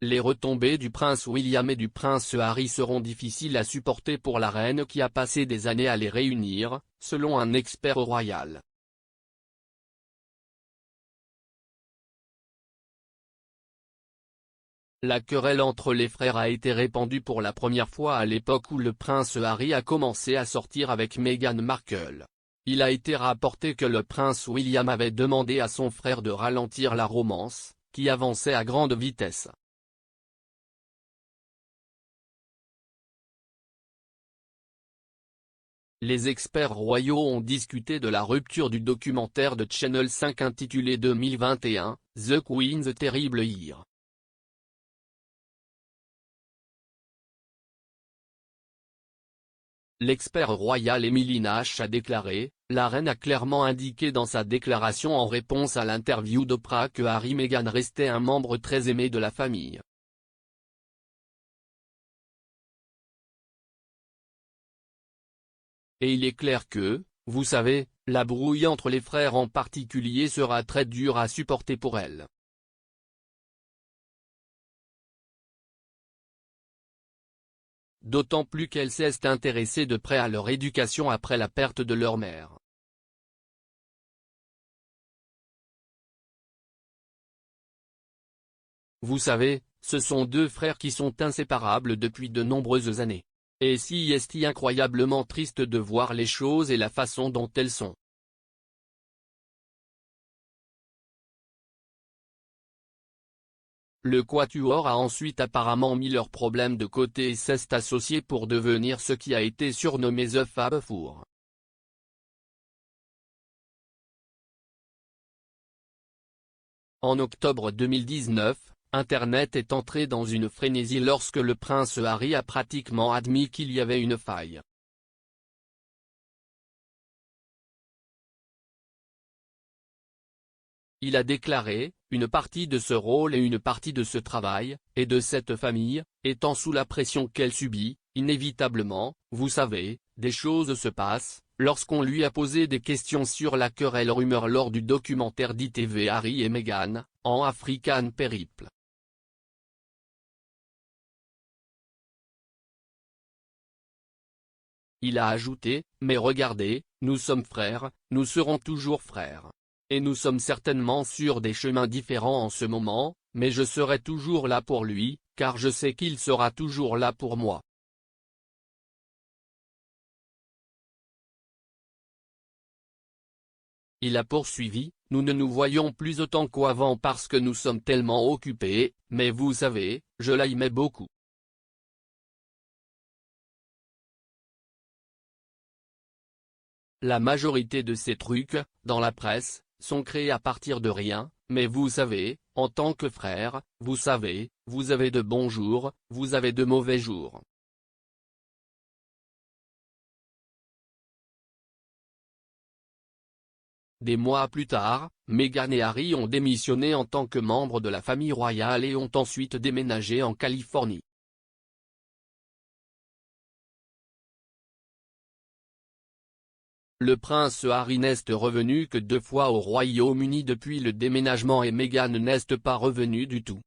Les retombées du prince William et du prince Harry seront difficiles à supporter pour la reine qui a passé des années à les réunir, selon un expert royal. La querelle entre les frères a été répandue pour la première fois à l'époque où le prince Harry a commencé à sortir avec Meghan Markle. Il a été rapporté que le prince William avait demandé à son frère de ralentir la romance, qui avançait à grande vitesse. Les experts royaux ont discuté de la rupture du documentaire de Channel 5 intitulé 2021, The Queen's Terrible Year. L'expert royal Emily Nash a déclaré, la reine a clairement indiqué dans sa déclaration en réponse à l'interview d'Oprah que Harry et Meghan restaient un membre très aimé de la famille. Et il est clair que, vous savez, la brouille entre les frères en particulier sera très dure à supporter pour elle. D'autant plus qu'elle s'est intéressée de près à leur éducation après la perte de leur mère. Vous savez, ce sont deux frères qui sont inséparables depuis de nombreuses années. Et si est incroyablement triste de voir les choses et la façon dont elles sont. Le quatuor a ensuite apparemment mis leurs problèmes de côté et s'est associé pour devenir ce qui a été surnommé The Fab Four. En octobre 2019, Internet est entré dans une frénésie lorsque le prince Harry a pratiquement admis qu'il y avait une faille. Il a déclaré, une partie de ce rôle et une partie de ce travail, et de cette famille, étant sous la pression qu'elle subit, inévitablement, vous savez, des choses se passent, lorsqu'on lui a posé des questions sur la querelle rumeur lors du documentaire d'ITV Harry et Meghan, en African Périple. Il a ajouté, mais regardez, nous sommes frères, nous serons toujours frères. Et nous sommes certainement sur des chemins différents en ce moment, mais je serai toujours là pour lui, car je sais qu'il sera toujours là pour moi. Il a poursuivi, nous ne nous voyons plus autant qu'avant parce que nous sommes tellement occupés, mais vous savez, je l'aimais beaucoup. La majorité de ces trucs, dans la presse, sont créés à partir de rien, mais vous savez, en tant que frère, vous savez, vous avez de bons jours, vous avez de mauvais jours. Des mois plus tard, Meghan et Harry ont démissionné en tant que membres de la famille royale et ont ensuite déménagé en Californie. Le prince Harry n'est revenu que 2 fois au Royaume-Uni depuis le déménagement et Meghan n'est pas revenue du tout.